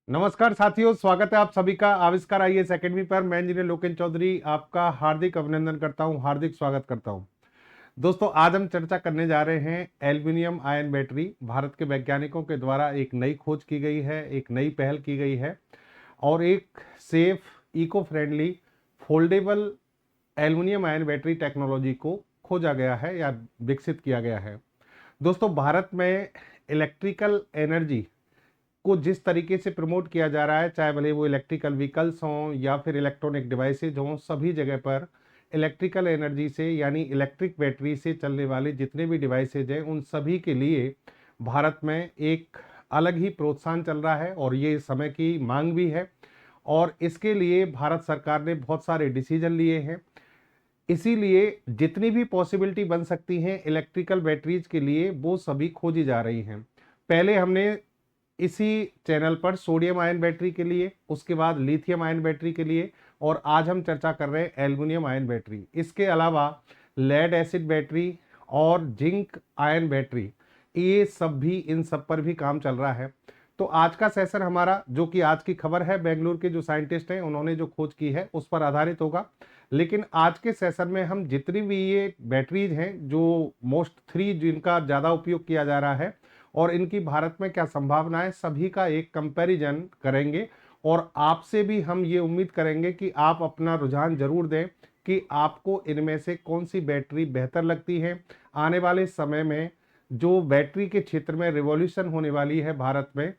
नमस्कार साथियों, स्वागत है आप सभी का आविष्कार आईएएस एकेडमी पर। मैं इंजीनियर लोकेन चौधरी आपका हार्दिक अभिनंदन करता हूं, हार्दिक स्वागत करता हूं। दोस्तों, आज हम चर्चा करने जा रहे हैं एल्युमिनियम आयन बैटरी। भारत के वैज्ञानिकों के द्वारा एक नई खोज की गई है, एक नई पहल की गई है और एक safe, eco friendly, foldable aluminium ion battery technology को खोजा गया है या विकसित किया गया है। दोस्तों, भारत में इलेक्ट्रिकल एनर्जी को जिस तरीके से प्रमोट किया जा रहा है, चाहे भले वो इलेक्ट्रिकल व्हीकल्स हों या फिर इलेक्ट्रॉनिक डिवाइसेज हों, सभी जगह पर इलेक्ट्रिकल एनर्जी से यानी इलेक्ट्रिक बैटरी से चलने वाले जितने भी डिवाइसेज हैं, उन सभी के लिए भारत में एक अलग ही प्रोत्साहन चल रहा है और ये समय की मांग भी है। और इसके लिए भारत सरकार ने बहुत सारे डिसीजन लिए हैं। इसीलिए जितनी भी पॉसिबिलिटी बन सकती हैं इलेक्ट्रिकल बैटरीज के लिए, वो सभी खोजी जा रही हैं। पहले हमने इसी चैनल पर सोडियम आयन बैटरी के लिए, उसके बाद लिथियम आयन बैटरी के लिए, और आज हम चर्चा कर रहे हैं एल्युमिनियम आयन बैटरी। इसके अलावा लेड एसिड बैटरी और जिंक आयन बैटरी, ये सब भी, इन सब पर भी काम चल रहा है। तो आज का सेशन हमारा, जो कि आज की खबर है, बेंगलुरु के जो साइंटिस्ट हैं उन्होंने जो खोज की है उस पर आधारित होगा। लेकिन आज के सेशन में हम जितनी भी ये बैटरीज हैं, जो मोस्ट 3 जिनका ज़्यादा उपयोग किया जा रहा है और इनकी भारत में क्या संभावनाएं, सभी का एक कंपैरिजन करेंगे। और आपसे भी हम ये उम्मीद करेंगे कि आप अपना रुझान जरूर दें कि आपको इनमें से कौन सी बैटरी बेहतर लगती है। आने वाले समय में जो बैटरी के क्षेत्र में रिवॉल्यूशन होने वाली है भारत में,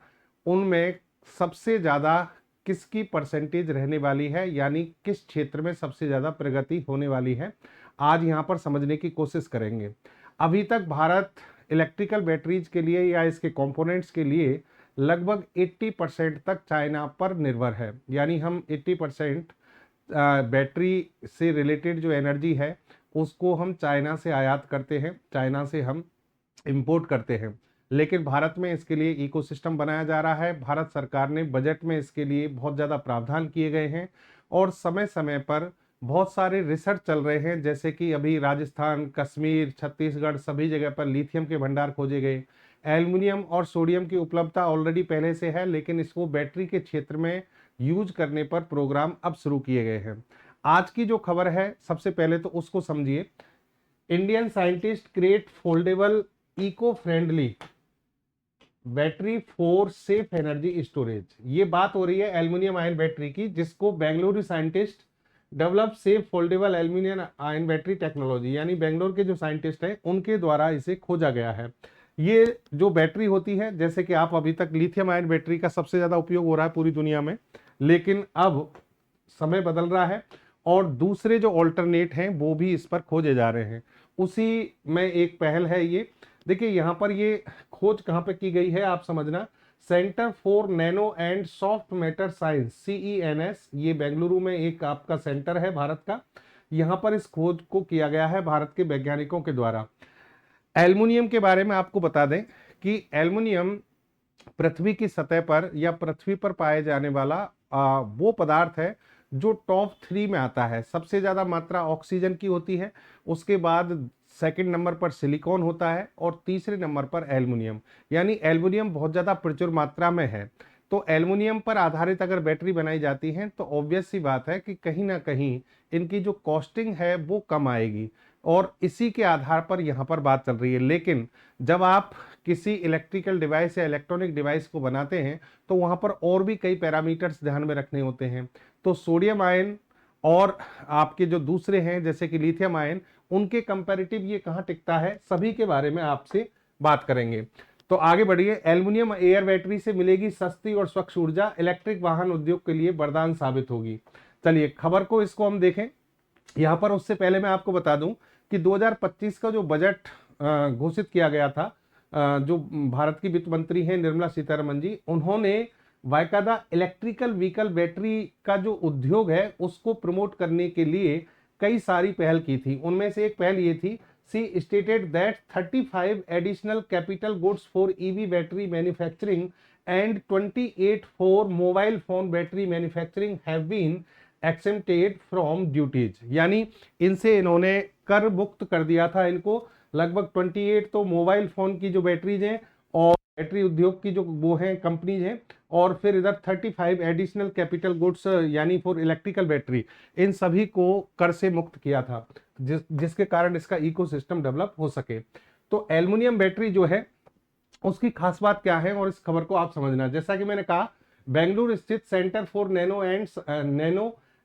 उनमें सबसे ज़्यादा किसकी परसेंटेज रहने वाली है, यानी किस क्षेत्र में सबसे ज़्यादा प्रगति होने वाली है, आज यहाँ पर समझने की कोशिश करेंगे। अभी तक भारत इलेक्ट्रिकल बैटरीज के लिए या इसके कंपोनेंट्स के लिए लगभग 80% तक चाइना पर निर्भर है। यानी हम 80% बैटरी से रिलेटेड जो एनर्जी है उसको हम चाइना से आयात करते हैं, चाइना से हम इंपोर्ट करते हैं। लेकिन भारत में इसके लिए इकोसिस्टम बनाया जा रहा है। भारत सरकार ने बजट में इसके लिए बहुत ज़्यादा प्रावधान किए गए हैं और समय समय पर बहुत सारे रिसर्च चल रहे हैं। जैसे कि अभी राजस्थान, कश्मीर, छत्तीसगढ़, सभी जगह पर लिथियम के भंडार खोजे गए। एल्युमिनियम और सोडियम की उपलब्धता ऑलरेडी पहले से है, लेकिन इसको बैटरी के क्षेत्र में यूज करने पर प्रोग्राम अब शुरू किए गए हैं। आज की जो खबर है, सबसे पहले तो उसको समझिए। Indian scientist create foldable eco friendly battery for safe energy storage. ये बात हो रही है एल्युमिनियम आयन बैटरी की, जिसको Bengaluru scientist develop safe foldable aluminium ion battery technology, यानी बेंगलोर के जो साइंटिस्ट हैं उनके द्वारा इसे खोजा गया है। ये जो बैटरी होती है, जैसे कि आप अभी तक लिथियम आयन बैटरी का सबसे ज्यादा उपयोग हो रहा है पूरी दुनिया में, लेकिन अब समय बदल रहा है और दूसरे जो ऑल्टरनेट हैं वो भी इस पर खोजे जा रहे हैं। उसी में एक पहल है ये। देखिए यहाँ पर ये खोज कहाँ पे की गई है, आप समझना। Centre for nano and soft matter science, CENS, ये बेंगलुरु में एक आपका सेंटर है भारत का। यहाँ पर इस खोज को किया गया है भारत के वैज्ञानिकों के द्वारा। एल्युमिनियम के बारे में आपको बता दें कि एल्युमिनियम पृथ्वी की सतह पर या पृथ्वी पर पाए जाने वाला वो पदार्थ है जो टॉप 3 में आता है। सबसे ज्यादा मात्रा ऑक्सीजन की होती है, उसके बाद सेकंड नंबर पर सिलिकॉन होता है और तीसरे नंबर पर एल्युमिनियम। यानी एल्युमिनियम बहुत ज्यादा प्रचुर मात्रा में है। तो एल्युमिनियम पर आधारित अगर बैटरी बनाई जाती है तो ऑब्वियस सी बात है कि कहीं ना कहीं इनकी जो कॉस्टिंग है वो कम आएगी, और इसी के आधार पर यहाँ पर बात चल रही है। लेकिन जब आप किसी इलेक्ट्रिकल डिवाइस या इलेक्ट्रॉनिक डिवाइस को बनाते हैं तो वहाँ पर और भी कई पैरामीटर्स ध्यान में रखने होते हैं। तो सोडियम आयन और आपके जो दूसरे हैं जैसे कि लिथियम आयन, उनके कंपैरेटिव ये कहाँ टिकता है, सभी के बारे में आपसे बात करेंगे। तो आगे बढ़िए। एल्युमिनियम एयर बैटरी से मिलेगी सस्ती और स्वच्छ ऊर्जा, इलेक्ट्रिक वाहन उद्योग के लिए वरदान साबित होगी। चलिए खबर को, इसको हम देखें यहाँ पर। उससे पहले मैं आपको बता दूं कि 2025 का जो बजट घोषित किया गया था, जो भारत की वित्त मंत्री हैं निर्मला सीतारमन जी, उन्होंने बाकायदा इलेक्ट्रिकल व्हीकल बैटरी का जो उद्योग है उसको प्रमोट करने के लिए कई सारी पहल की थी। उनमें से एक पहल ये थी, she stated that 35 additional capital goods for EV battery manufacturing and 28 for mobile phone battery manufacturing have been exempted from duties. यानी इनसे इन्होंने कर मुक्त कर दिया था इनको। लगभग 28 तो मोबाइल फोन की जो बैटरीज हैं और बैटरी उद्योग की जो वो हैं कंपनीज हैं, और फिर इधर 35 एडिशनल कैपिटल गुड्स यानी फॉर इलेक्ट्रिकल बैटरी, इन सभी को कर से मुक्त किया था, जिसके कारण इसका इकोसिस्टम डेवलप हो सके। तो एल्युमिनियम बैटरी जो है उसकी खास बात क्या है, और इस खबर को आप समझना। जैसा कि मैंने कहा, बेंगलुरु स्थित centre for nano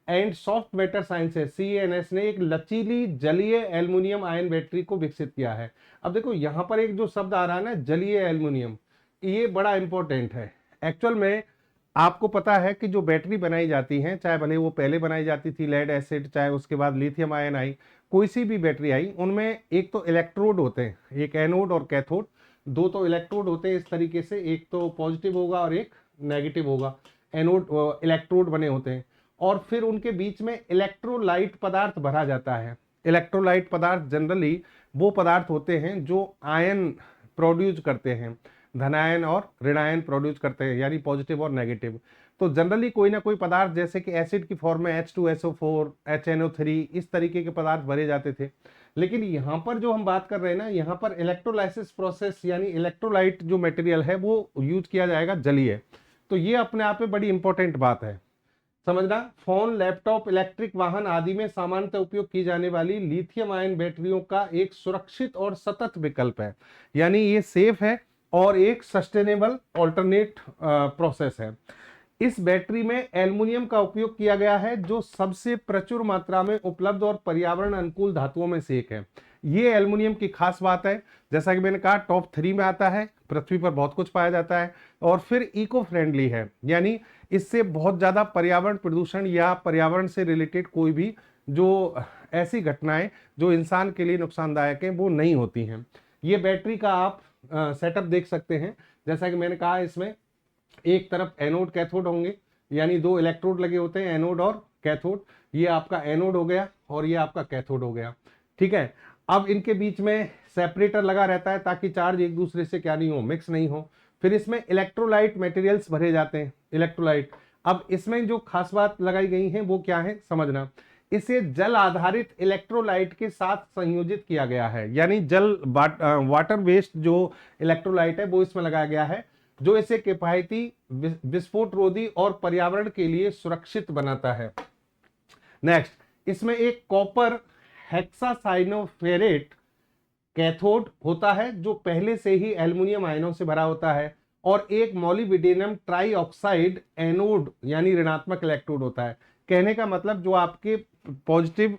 and soft matter sciences CNS ने एक लचीली जलीय एल्युमिनियम आयन बैटरी को विकसित किया है। अब देखो यहां पर एक जो शब्द आ रहा है ना, जलीय एल्युमिनियम, ये बड़ा इंपॉर्टेंट है। एक्चुअल में आपको पता है कि जो बैटरी बनाई जाती है, चाहे भले वो पहले बनाई जाती थी लेड एसिड, चाहे उसके बाद लिथियम आयन आई, कोई सी भी बैटरी आई, उनमें एक तो इलेक्ट्रोड होते हैं, एक एनोड और कैथोड, दो तो इलेक्ट्रोड होते हैं इस तरीके से, एक तो पॉजिटिव होगा और एक नेगेटिव होगा, एनोड इलेक्ट्रोड बने होते हैं, और फिर उनके बीच में इलेक्ट्रोलाइट पदार्थ भरा जाता है। इलेक्ट्रोलाइट पदार्थ जनरली वो पदार्थ होते हैं जो आयन प्रोड्यूस करते हैं, धनायन और ऋणायन प्रोड्यूस करते हैं, यानी पॉजिटिव और नेगेटिव। तो जनरली कोई ना कोई पदार्थ, जैसे कि एसिड की फॉर्म में H2SO4, HNO3, इस तरीके के पदार्थ भरे जाते थे। लेकिन यहाँ पर जो हम बात कर रहे हैं ना, यहाँ पर इलेक्ट्रोलाइसिस प्रोसेस यानी इलेक्ट्रोलाइट जो मटेरियल है वो यूज किया जाएगा जलीय। तो ये अपने आप में बड़ी इंपॉर्टेंट बात है समझना। फोन, लैपटॉप, इलेक्ट्रिक वाहन आदि में सामान्यतः उपयोग की जाने वाली लिथियम आयन बैटरियों का एक सुरक्षित और सतत विकल्प है, यानी ये सेफ है और एक सस्टेनेबल ऑल्टरनेट प्रोसेस है। इस बैटरी में एल्युमिनियम का उपयोग किया गया है, जो सबसे प्रचुर मात्रा में उपलब्ध और पर्यावरण अनुकूल धातुओं में से एक है। ये एल्युमिनियम की खास बात है, जैसा कि मैंने कहा टॉप 3 में आता है, पृथ्वी पर बहुत कुछ पाया जाता है, और फिर इको फ्रेंडली है, यानी इससे बहुत ज्यादा पर्यावरण प्रदूषण या पर्यावरण से रिलेटेड कोई भी जो ऐसी घटनाएं जो इंसान के लिए नुकसानदायक हैं वो नहीं होती हैं। ये बैटरी का आप सेटअप देख सकते हैं। जैसा कि मैंने कहा, इसमें एक तरफ एनोड कैथोड होंगे, यानी दो इलेक्ट्रोड लगे होते हैं, एनोड और कैथोड। ये आपका एनोड हो गया और ये आपका कैथोड हो गया, ठीक है। अब इनके बीच में सेपरेटर लगा रहता है ताकि चार्ज एक दूसरे से क्या नहीं हो, मिक्स नहीं हो। फिर इसमें इलेक्ट्रोलाइट मटेरियल्स भरे जाते हैं, इलेक्ट्रोलाइट। अब इसमें जो खास बात लगाई गई है वो क्या है समझना, इसे जल आधारित इलेक्ट्रोलाइट के साथ संयोजित किया गया है, यानी जल वाटर वेस्ट जो इलेक्ट्रोलाइट है वो इसमें लगाया गया है, जो इसे किफायती, विस्फोट रोधी और पर्यावरण के लिए सुरक्षित बनाता है। नेक्स्ट, इसमें एक कॉपर हेक्सासाइनोफेरेट कैथोड होता है जो पहले से ही एल्युमिनियम आयनों से भरा होता है, और एक मॉलिब्डेनम ट्राइऑक्साइड एनोड यानी ऋणात्मक इलेक्ट्रोड होता है। कहने का मतलब जो आपके पॉजिटिव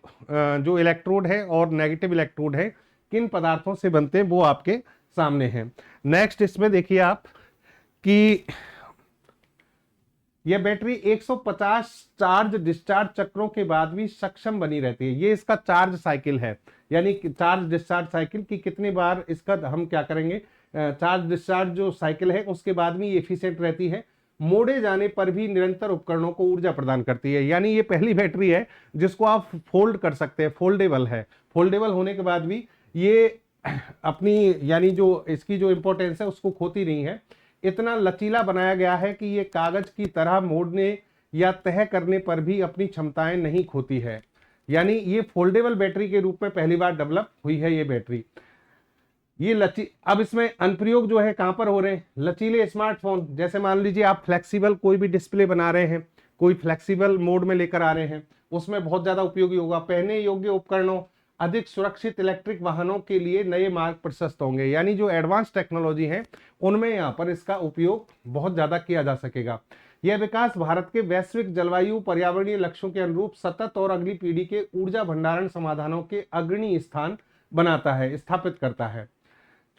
जो इलेक्ट्रोड है और नेगेटिव इलेक्ट्रोड है किन पदार्थों से बनते हैं वो आपके सामने हैं। नेक्स्ट, इसमें देखिए आप कि यह बैटरी 150 चार्ज डिस्चार्ज चक्रों के बाद भी सक्षम बनी रहती है। ये इसका चार्ज साइकिल है, यानी चार्ज डिस्चार्ज साइकिल की कितनी बार इसका हम क्या करेंगे, चार्ज डिस्चार्ज जो साइकिल है उसके बाद भी एफिशिएंट रहती है। मोड़े जाने पर भी निरंतर उपकरणों को ऊर्जा प्रदान करती है, यानी ये पहली बैटरी है जिसको आप फोल्ड कर सकते हैं, फोल्डेबल है। फोल्डेबल होने के बाद भी ये अपनी यानी जो इसकी जो इंपॉर्टेंस है उसको खोती नहीं है। इतना लचीला बनाया गया है कि ये कागज की तरह मोड़ने या तह करने पर भी अपनी क्षमताएं नहीं खोती है, यानी ये फोल्डेबल बैटरी के रूप में पहली बार डेवलप हुई है ये बैटरी। ये अब इसमें अनुप्रयोग जो है कहां पर हो रहे हैं, लचीले स्मार्टफोन, जैसे मान लीजिए आप फ्लेक्सिबल कोई भी डिस्प्ले बना रहे हैं, कोई फ्लेक्सिबल मोड में लेकर आ रहे हैं, उसमें बहुत ज्यादा उपयोगी होगा। पहनने योग्य उपकरणों, अधिक सुरक्षित इलेक्ट्रिक वाहनों के लिए नए मार्ग प्रशस्त होंगे, यानी जो एडवांस टेक्नोलॉजी है उनमें यहाँ पर इसका उपयोग बहुत ज्यादा किया जा सकेगा। यह विकास भारत के वैश्विक जलवायु पर्यावरणीय लक्ष्यों के अनुरूप सतत और अगली पीढ़ी के ऊर्जा भंडारण समाधानों के अग्रणी स्थान बनाता है, स्थापित करता है।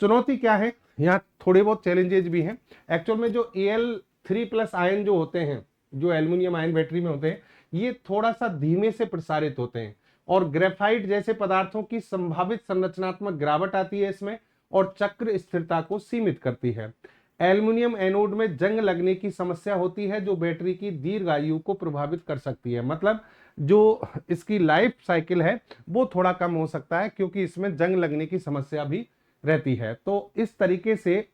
चुनौती क्या है, यहाँ थोड़े बहुत चैलेंजेस भी हैं। एक्चुअल में जो Al3+ आयन जो होते हैं, जो एल्युमिनियम आयन बैटरी में होते हैं, ये थोड़ा सा धीमे से प्रसारित होते हैं, और ग्रेफाइट जैसे पदार्थों की संभावित संरचनात्मक गिरावट आती है इसमें, और चक्र स्थिरता को सीमित करती है। एल्युमिनियम एनोड में जंग लगने की समस्या होती है, जो बैटरी की दीर्घ आयु को प्रभावित कर सकती है। मतलब जो इसकी लाइफ साइकिल है वो थोड़ा कम हो सकता है, क्योंकि इसमें जंग लगने की समस्या भी रहती है। तो इस तरीके से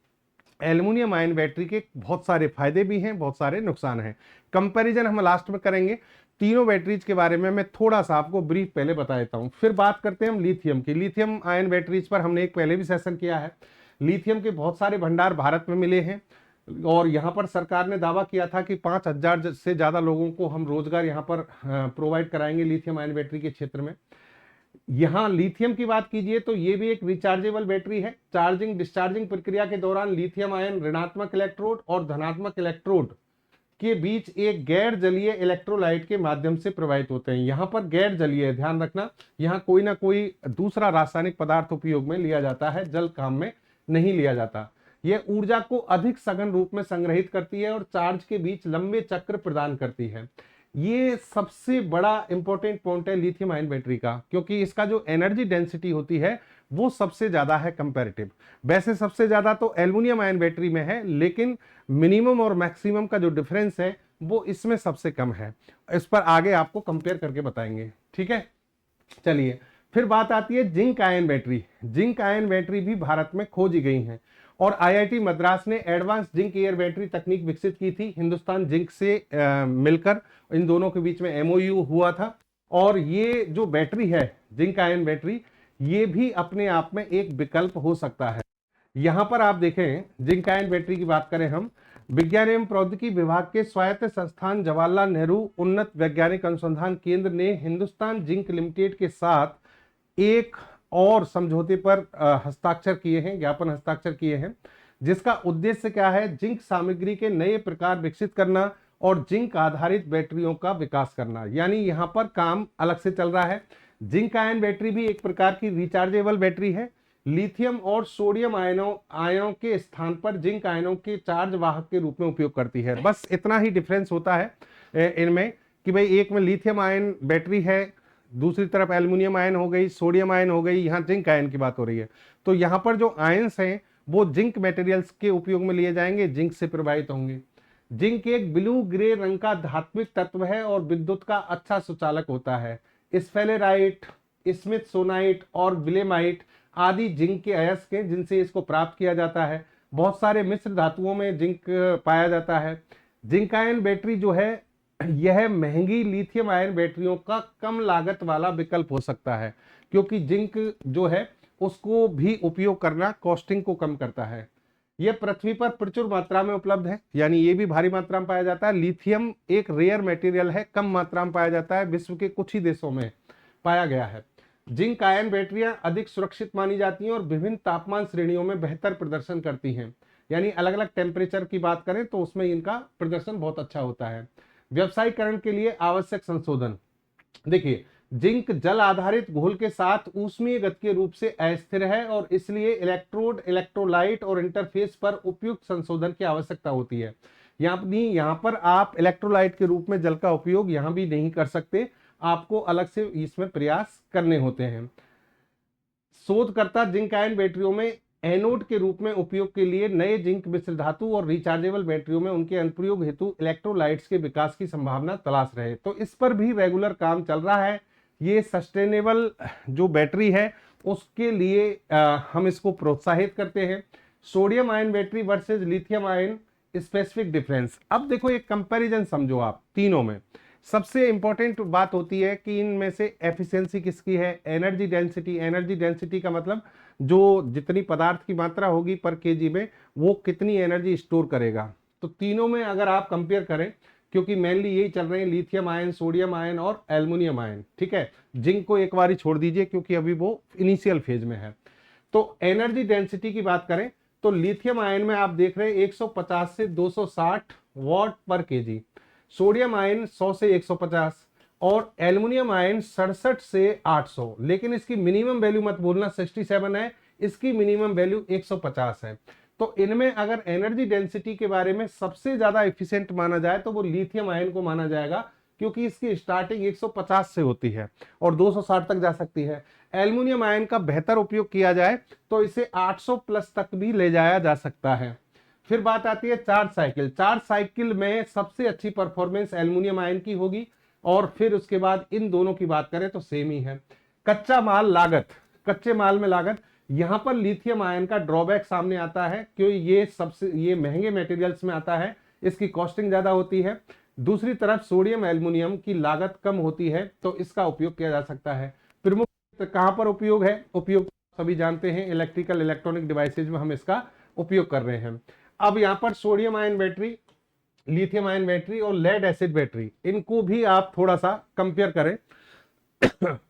एल्युमिनियम आयन बैटरी के बहुत सारे फायदे भी हैं, बहुत सारे नुकसान हैं। कंपैरिजन हम लास्ट में करेंगे। तीनों बैटरीज के बारे में मैं थोड़ा सा आपको ब्रीफ पहले बता देता हूं, फिर बात करते हैं हम लिथियम की। लिथियम आयन बैटरीज पर हमने एक पहले भी सेशन किया है, लिथियम के बहुत सारे भंडार भारत में मिले हैं और यहाँ पर सरकार ने दावा किया था कि 5,000 से ज़्यादा लोगों को हम रोजगार यहाँ पर प्रोवाइड कराएंगे लिथियम आयन बैटरी के क्षेत्र में। यहाँ लिथियम की बात कीजिए तो ये भी एक रिचार्जेबल बैटरी है। चार्जिंग डिस्चार्जिंग प्रक्रिया के दौरान लिथियम आयन ऋणात्मक इलेक्ट्रोड और धनात्मक इलेक्ट्रोड के बीच एक गैर जलीय इलेक्ट्रोलाइट के माध्यम से प्रवाहित होते हैं। यहाँ पर गैर जलीय, ध्यान रखना, यहाँ कोई ना कोई दूसरा रासायनिक पदार्थ उपयोग में लिया जाता है, जल काम में नहीं लिया जाता। यह ऊर्जा को अधिक सघन रूप में संग्रहित करती है और चार्ज के बीच लंबे चक्र प्रदान करती है। ये सबसे बड़ा इंपॉर्टेंट पॉइंट है लिथियम आयन बैटरी का, क्योंकि इसका जो एनर्जी डेंसिटी होती है वो सबसे ज्यादा है कंपैरेटिव। वैसे सबसे ज्यादा तो एल्युमिनियम आयन बैटरी में है, लेकिन मिनिमम और मैक्सिमम का जो डिफरेंस है वो इसमें सबसे कम है। इस पर आगे आपको कंपेयर करके बताएंगे, ठीक है। चलिए, फिर बात आती है zinc ion battery. Zinc ion battery भी भारत में खोजी गई हैं और आईआईटी मद्रास ने एडवांस जिंक एयर बैटरी तकनीक विकसित की थी हिंदुस्तान जिंक से मिलकर। इन दोनों के बीच में एमओयू हुआ था और ये जो बैटरी है जिंक आयन बैटरी, ये भी अपने आप में एक विकल्प हो सकता है। यहां पर आप देखें, जिंक आयन बैटरी की बात करें हम, विज्ञान एवं प्रौद्योगिकी विभाग के स्वायत्त संस्थान जवाहरलाल नेहरू उन्नत वैज्ञानिक अनुसंधान केंद्र ने हिंदुस्तान जिंक लिमिटेड के साथ एक और समझौते पर हस्ताक्षर किए हैं, ज्ञापन हस्ताक्षर किए हैं, जिसका उद्देश्य क्या है, जिंक सामग्री के नए प्रकार विकसित करना और जिंक आधारित बैटरियों का विकास करना। यानी यहां पर काम अलग से चल रहा है। जिंक आयन बैटरी भी एक प्रकार की रिचार्जेबल बैटरी है। लिथियम और सोडियम आयनों के स्थान पर जिंक आयनों के चार्ज वाहक के रूप में उपयोग करती है। बस इतना ही डिफरेंस होता है इनमें कि भाई एक में लिथियम आयन बैटरी है, दूसरी तरफ एल्युमिनियम आयन हो गई, सोडियम आयन हो गई, यहाँ जिंक आयन की बात हो रही है। तो यहाँ पर जो आयन्स हैं वो जिंक मटेरियल्स के उपयोग में लिए जाएंगे, जिंक से प्रभावित होंगे। जिंक एक ब्लू ग्रे रंग का धात्विक तत्व है और विद्युत का अच्छा सुचालक होता है। स्फेलेराइट, स्मिथसोनाइट और विलेमाइट आदि जिंक के अयस्क हैं जिनसे इसको प्राप्त किया जाता है। बहुत सारे मिश्र धातुओं में जिंक पाया जाता है। जिंक आयन बैटरी जो है यह महंगी लिथियम आयन बैटरियों का कम लागत वाला विकल्प हो सकता है, क्योंकि जिंक जो है उसको भी उपयोग करना कॉस्टिंग को कम करता है। यह पृथ्वी पर प्रचुर मात्रा में उपलब्ध है, यानी ये भी भारी मात्रा में पाया जाता है। लिथियम एक रेयर मटेरियल है, कम मात्रा में पाया जाता है, विश्व के कुछ ही देशों में पाया गया है। जिंक आयन बैटरियां अधिक सुरक्षित मानी जाती हैं और विभिन्न तापमान श्रेणियों में बेहतर प्रदर्शन करती हैं। यानी अलग अलग टेम्परेचर की बात करें तो उसमें इनका प्रदर्शन बहुत अच्छा होता है। व्यवसायीकरण के लिए आवश्यक संशोधन, देखिए, जिंक जल आधारित घोल के साथ ऊष्मीय गतिकीय रूप से अस्थिर है और इसलिए इलेक्ट्रोड, इलेक्ट्रोलाइट और इंटरफेस पर उपयुक्त संशोधन की आवश्यकता होती है। यहाँ पर आप इलेक्ट्रोलाइट के रूप में जल का उपयोग यहाँ भी नहीं कर सकते, आपको अलग से इसमें प्रयास करने होते हैं। शोधकर्ता जिंक आयन बैटरियों में एनोड के रूप में उपयोग के लिए नए जिंक मिश्र धातु और रिचार्जेबल बैटरियों में उनके अनुप्रयोग हेतु इलेक्ट्रोलाइट्स के विकास की संभावना तलाश रहे। तो इस पर भी रेगुलर काम चल रहा है। ये सस्टेनेबल जो बैटरी है उसके लिए हम इसको प्रोत्साहित करते हैं। Sodium ion battery versus lithium ion, specific difference. अब देखो एक कंपैरिजन समझो आप तीनों में। सबसे इंपॉर्टेंट बात होती है कि इनमें से एफिशिएंसी किसकी है, एनर्जी डेंसिटी। एनर्जी डेंसिटी का मतलब जो जितनी पदार्थ की मात्रा होगी पर केजी में वो कितनी एनर्जी स्टोर करेगा। तो तीनों में अगर आप कंपेयर करें, क्योंकि मेनली यही चल रहे हैं, लिथियम आयन, सोडियम आयन और एल्युमिनियम आयन, ठीक है। जिंक को एक बार ही छोड़ दीजिए क्योंकि अभी वो इनिशियल फेज में है। तो एनर्जी डेंसिटी की बात करें तो लिथियम आयन में आप देख रहे हैं 150 से 260 वॉट पर केजी, सोडियम आयन 100 से 150 और एल्युमिनियम आयन 67 से 800। लेकिन इसकी मिनिमम वैल्यू मत भूलना 67 है, इसकी मिनिमम वैल्यू 150 है। तो इनमें अगर एनर्जी डेंसिटी के बारे में सबसे ज्यादा एफिशिएंट माना जाए तो वो लिथियम आयन को माना जाएगा, क्योंकि इसकी स्टार्टिंग 150 से होती है और 260 तक जा सकती है। एल्युमिनियम आयन का बेहतर उपयोग किया जाए तो इसे 800 प्लस तक भी ले जाया जा सकता है। फिर बात आती है चार्ज साइकिल। चार्ज साइकिल में सबसे अच्छी परफॉर्मेंस एल्युमिनियम आयन की होगी और फिर उसके बाद इन दोनों की बात करें तो सेम ही है। कच्चा माल लागत, कच्चे माल में लागत, यहां पर लिथियम आयन का ड्रॉबैक सामने आता है क्योंकि ये महंगे मटेरियल्स में आता है, इसकी कॉस्टिंग ज्यादा होती है। दूसरी तरफ सोडियम एल्युमिनियम की लागत कम होती है तो इसका उपयोग किया जा सकता है। प्रमुख कहां पर उपयोग है, उपयोग सभी जानते हैं इलेक्ट्रिकल इलेक्ट्रॉनिक डिवाइसेज में हम इसका उपयोग कर रहे हैं। अब यहाँ पर sodium ion battery, lithium ion battery और लेड एसिड बैटरी, इनको भी आप थोड़ा सा कंपेयर करें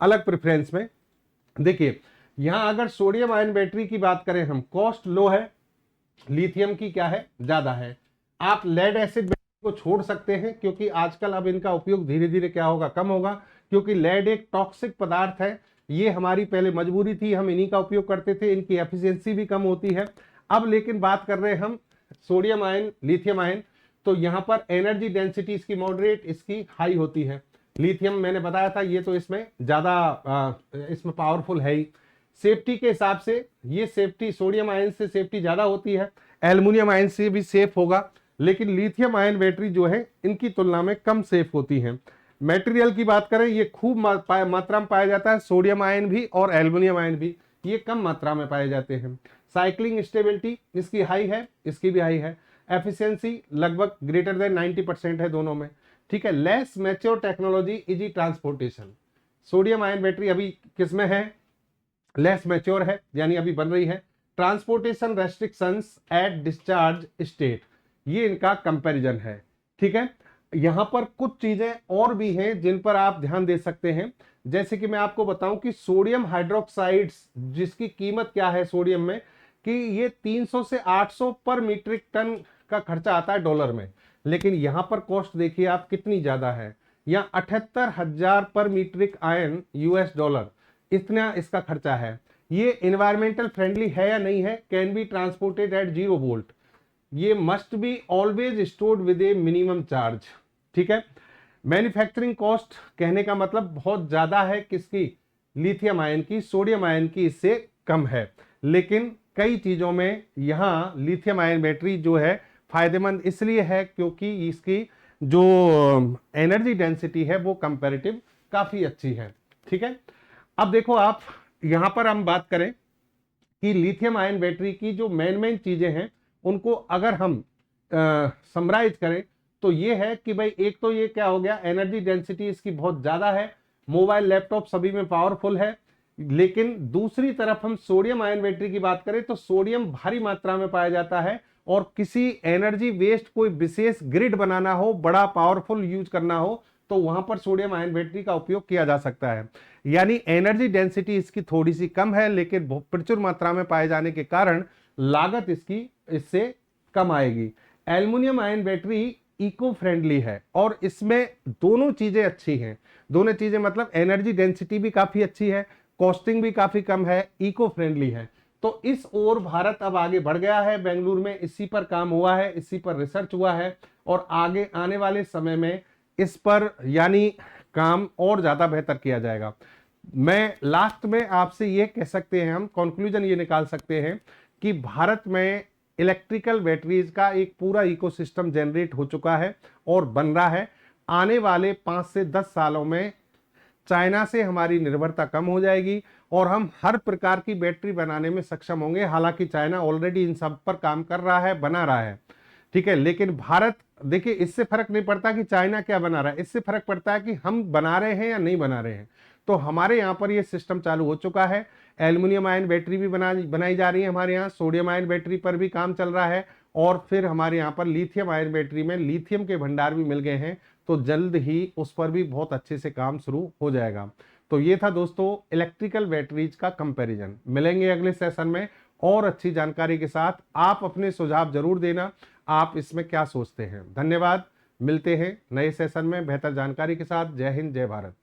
अलग प्रेफरेंस में। देखिए यहां अगर सोडियम आयन बैटरी की बात करें हम, कॉस्ट लो है, लिथियम की क्या है, ज्यादा है। आप लेड एसिड बैटरी को छोड़ सकते हैं क्योंकि आजकल अब इनका उपयोग धीरे धीरे क्या होगा, कम होगा, क्योंकि लेड एक टॉक्सिक पदार्थ है। ये हमारी पहले मजबूरी थी, हम इन्हीं का उपयोग करते थे, इनकी एफिशिएंसी भी कम होती है। अब लेकिन बात कर रहे हैं हम सोडियम आयन, लिथियम आयन, तो यहां पर एनर्जी डेंसिटी इसकी मॉडरेट, इसकी हाई होती है। लिथियम मैंने बताया था ये तो इसमें ज्यादा इसमें पावरफुल है ही। सेफ्टी के हिसाब से ये सेफ्टी सोडियम आयन से सेफ्टी ज्यादा होती है, एल्युमिनियम आयन से भी सेफ होगा, लेकिन लिथियम आयन बैटरी जो है इनकी तुलना में कम सेफ होती है। मटेरियल की बात करें, ये खूब मात्रा में पाया जाता है, सोडियम आयन भी और एल्युमिनियम आयन भी, ये कम मात्रा में पाए जाते हैं। साइक्लिंग स्टेबिलिटी इसकी हाई है, इसकी भी हाई है। एफिशिएंसी लगभग ग्रेटर देन 90% है दोनों में, ठीक है। Less mature technology, easy transportation. Sodium ion battery अभी किसमें है, लेस मैच्योर है, यानी अभी बन रही है। Transportation restrictions at discharge state, ये इनका कंपैरिजन है, ठीक है। यहां पर कुछ चीजें और भी हैं जिन पर आप ध्यान दे सकते हैं। जैसे कि मैं आपको बताऊं कि सोडियम हाइड्रोक्साइड्स, जिसकी कीमत क्या है सोडियम में, कि ये 300 से 800 पर मीट्रिक टन का खर्चा आता है डॉलर में, लेकिन यहां पर कॉस्ट देखिए आप कितनी ज्यादा है, यहाँ 78,000 पर मीट्रिक आयन यूएस डॉलर, इतना इसका खर्चा है। ये इन्वायरमेंटल फ्रेंडली है या नहीं है, can be transported at 0 volt, ये must be always stored with a minimum charge, ठीक है। मैन्युफैक्चरिंग कॉस्ट कहने का मतलब बहुत ज्यादा है किसकी, लिथियम आयन की, सोडियम आयन की इससे कम है, लेकिन कई चीजों में यहां लिथियम आयन बैटरी जो है फायदेमंद इसलिए है क्योंकि इसकी जो एनर्जी डेंसिटी है वो कंपैरेटिव काफी अच्छी है, ठीक है। अब देखो आप यहां पर हम बात करें कि लिथियम आयन बैटरी की जो मेन चीजें हैं उनको अगर हम समराइज करें तो ये है कि भाई एक तो ये क्या हो गया, एनर्जी डेंसिटी इसकी बहुत ज्यादा है, मोबाइल लैपटॉप सभी में पावरफुल है। लेकिन दूसरी तरफ हम सोडियम आयन बैटरी की बात करें तो सोडियम भारी मात्रा में पाया जाता है, और किसी एनर्जी वेस्ट कोई विशेष ग्रिड बनाना हो, बड़ा पावरफुल यूज करना हो, तो वहां पर सोडियम आयन बैटरी का उपयोग किया जा सकता है। यानी एनर्जी डेंसिटी इसकी थोड़ी सी कम है, लेकिन प्रचुर मात्रा में पाए जाने के कारण लागत इसकी इससे कम आएगी। Aluminium ion battery eco friendly है और इसमें दोनों चीजें अच्छी हैं, दोनों चीजें मतलब एनर्जी डेंसिटी भी काफी अच्छी है, कॉस्टिंग भी काफी कम है, इको फ्रेंडली है। तो इस ओर भारत अब आगे बढ़ गया है, बेंगलुरु में इसी पर काम हुआ है, इसी पर रिसर्च हुआ है, और आगे आने वाले समय में इस पर यानी काम और ज्यादा बेहतर किया जाएगा। मैं लास्ट में आपसे ये कह सकते हैं, हम कंक्लूजन ये निकाल सकते हैं कि भारत में इलेक्ट्रिकल बैटरीज का एक पूरा इकोसिस्टम जनरेट हो चुका है और बन रहा है। आने वाले 5 से 10 सालों में चाइना से हमारी निर्भरता कम हो जाएगी और हम हर प्रकार की बैटरी बनाने में सक्षम होंगे। हालांकि चाइना ऑलरेडी इन सब पर काम कर रहा है, बना रहा है, ठीक है, लेकिन भारत, देखिए इससे फर्क नहीं पड़ता कि चाइना क्या बना रहा है, इससे फर्क पड़ता है कि हम बना रहे हैं या नहीं बना रहे हैं। तो हमारे यहाँ पर ये सिस्टम चालू हो चुका है। एल्युमिनियम आयन बैटरी भी बनाई जा रही है हमारे यहाँ, सोडियम आयन बैटरी पर भी काम चल रहा है, और फिर हमारे यहाँ पर लिथियम आयन बैटरी में लिथियम के भंडार भी मिल गए हैं, तो जल्द ही उस पर भी बहुत अच्छे से काम शुरू हो जाएगा। तो ये था दोस्तों इलेक्ट्रिकल बैटरीज का कंपैरिजन। मिलेंगे अगले सेशन में और अच्छी जानकारी के साथ। आप अपने सुझाव जरूर देना, आप इसमें क्या सोचते हैं। धन्यवाद, मिलते हैं नए सेशन में बेहतर जानकारी के साथ। जय हिंद, जय भारत।